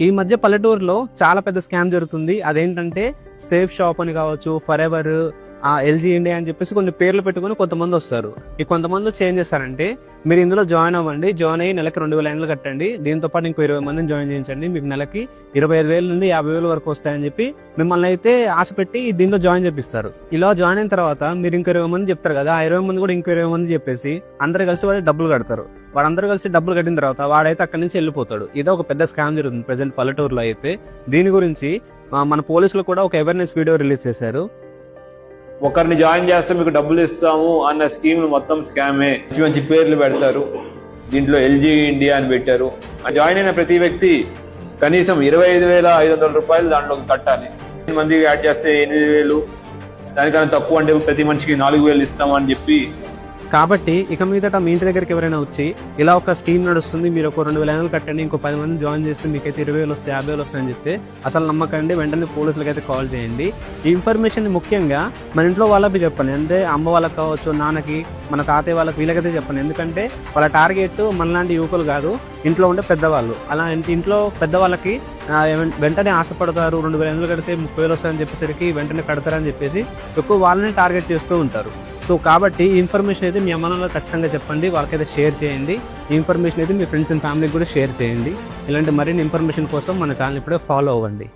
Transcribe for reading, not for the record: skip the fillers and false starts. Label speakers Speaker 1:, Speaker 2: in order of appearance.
Speaker 1: ఈ మధ్య పల్లెటూరులో చాలా పెద్ద స్కామ్ జరుగుతుంది. అదేంటంటే సేఫ్ షాప్ అని కావచ్చు, ఫర్ ఎవర్, ఎల్జీ ఇండియా అని చెప్పేసి కొన్ని పేర్లు పెట్టుకుని కొంతమంది వస్తారు. ఈ కొంతమంది చేంజ్ చేస్తారంటే మీరు ఇందులో జాయిన్ అవ్వండి, జాయిన్ అయ్యి నెలకి 2,500 కట్టండి, దీంతో పాటు ఇంకో 20 మందిని జాయిన్ చేయించండి, మీకు నెలకి 25,000 నుండి 50,000 వరకు వస్తాయని చెప్పి మిమ్మల్ని అయితే ఆశ పెట్టి దీనిలో జాయిన్ చేపిస్తారు. ఇలా జాయిన్ అయిన తర్వాత మీరు ఇంకో 20 మంది చెప్తారు కదా, ఆ 20 మంది కూడా ఇంకో 20 మంది చెప్పేసి అందరు కలిసి వాడు డబ్బులు కడతారు. వాడందరూ కలిసి డబ్బులు కట్టిన తర్వాత వాడైతే అక్కడి నుంచి వెళ్ళిపోతాడు. ఇదో ఒక పెద్ద స్కామ్ జరుగుతుంది ప్రెసెంట్ పల్లెటూరులో అయితే. దీని గురించి మన పోలీసులు కూడా ఒక అవేర్నెస్ వీడియో రిలీజ్ చేశారు.
Speaker 2: ఒకరిని జాయిన్ చేస్తే మీకు డబ్బులు ఇస్తాము అన్న స్కీమ్ మొత్తం స్కామే. మంచి మంచి పేర్లు పెడతారు, దీంట్లో ఎల్జీ ఇండియా అని పెట్టారు. జాయిన్ అయిన ప్రతి వ్యక్తి కనీసం 25,500 రూపాయలు దాంట్లో కట్టాలి. మందికి యాడ్ చేస్తే 8,000, దానికన్నా తక్కువ అంటే ప్రతి మనిషికి 4,000 ఇస్తామని చెప్పి.
Speaker 1: కాబట్టి ఇక మీదట మీ ఇంటి దగ్గరికి ఎవరైనా వచ్చి ఇలా ఒక స్కీమ్ నడుస్తుంది, మీరు ఒక 2,500 కట్టండి, ఇంకో 10 మంది జాయిన్ చేస్తే మీకైతే 20,000 వస్తాయి, 50,000 వస్తాయని చెప్తే అసలు నమ్మకండి. వెంటనే పోలీసులకు అయితే కాల్ చేయండి. ఈ ఇన్ఫర్మేషన్ ముఖ్యంగా మన ఇంట్లో వాళ్ళకి చెప్పండి. అంటే అమ్మ వాళ్ళకి కావచ్చు, నాన్నకి, మన తాతయ్య వాళ్ళకి, వీళ్ళకైతే చెప్పండి. ఎందుకంటే వాళ్ళ టార్గెట్ మనలాంటి యువకులు కాదు, ఇంట్లో ఉండే పెద్దవాళ్ళు. అలా ఇంట్లో పెద్దవాళ్ళకి వెంటనే ఆశపడతారు. 2,500 కడితే 30,000 వస్తాయని చెప్పేసరికి వెంటనే కడతారని చెప్పేసి ఎక్కువ వాళ్ళని టార్గెట్ చేస్తూ ఉంటారు. సో కాబట్టి ఈ ఇన్ఫర్మేషన్ అయితే మీ అమ్మ ఖచ్చితంగా చెప్పండి, వాళ్ళకైతే షేర్ చేయండి. ఈ ఇన్ఫర్మేషన్ అయితే మీ ఫ్రెండ్స్ అండ్ ఫ్యామిలీకి కూడా షేర్ చేయండి. ఇలాంటి మరిన్ని ఇన్ఫర్మేషన్ కోసం మన ఛానల్ ఇప్పుడే ఫాలో అవ్వండి.